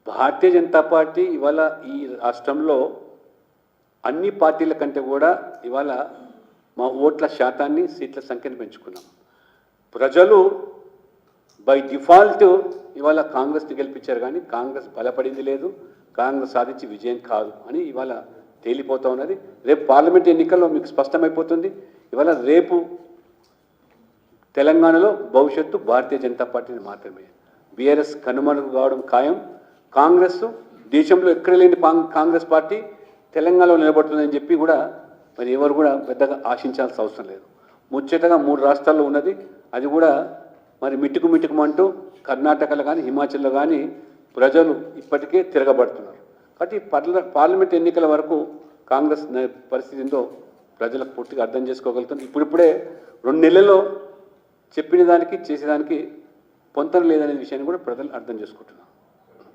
Bharatiya Janata party ఇవాళ ఈ రాష్ట్రంలో అన్ని పార్టీల కంటే కూడా ఇవాళ మా ఓట్ల శాతాన్ని సీట్ల సంఖ్యను పెంచుకున్నాం. ప్రజలు బై డిఫాల్ట్ ఇవాళ కాంగ్రెస్ని గెలిపించారు, కానీ కాంగ్రెస్ బలపడింది లేదు, కాంగ్రెస్ సాధించి విజయం కాదు అని ఇవాళ తేలిపోతూ ఉన్నది. రేపు పార్లమెంట్ ఎన్నికల్లో మీకు స్పష్టమైపోతుంది. ఇవాళ రేపు తెలంగాణలో భవిష్యత్తు భారతీయ జనతా పార్టీని మాత్రమే. బీఆర్ఎస్ కనుమరుగు కావడం ఖాయం. కాంగ్రెస్ దేశంలో ఎక్కడ లేని కాంగ్రెస్ పార్టీ తెలంగాణలో నిలబడుతుందని చెప్పి కూడా మరి ఎవరు కూడా పెద్దగా ఆశించాల్సిన అవసరం లేదు. ముచ్చటగా 3 రాష్ట్రాల్లో ఉన్నది, అది కూడా మరి మిట్టుకుమంటూ కర్ణాటకలో కానీ హిమాచల్లో కానీ ప్రజలు ఇప్పటికే తిరగబడుతున్నారు. కాబట్టి పార్లమెంట్ ఎన్నికల వరకు కాంగ్రెస్ పరిస్థితి ఏందో ప్రజలకు పూర్తిగా అర్థం చేసుకోగలుగుతుంది. ఇప్పుడిప్పుడే 2 నెలల్లో చెప్పిన దానికి చేసేదానికి పొంతన లేదనే విషయాన్ని కూడా ప్రజలు అర్థం చేసుకుంటున్నారు.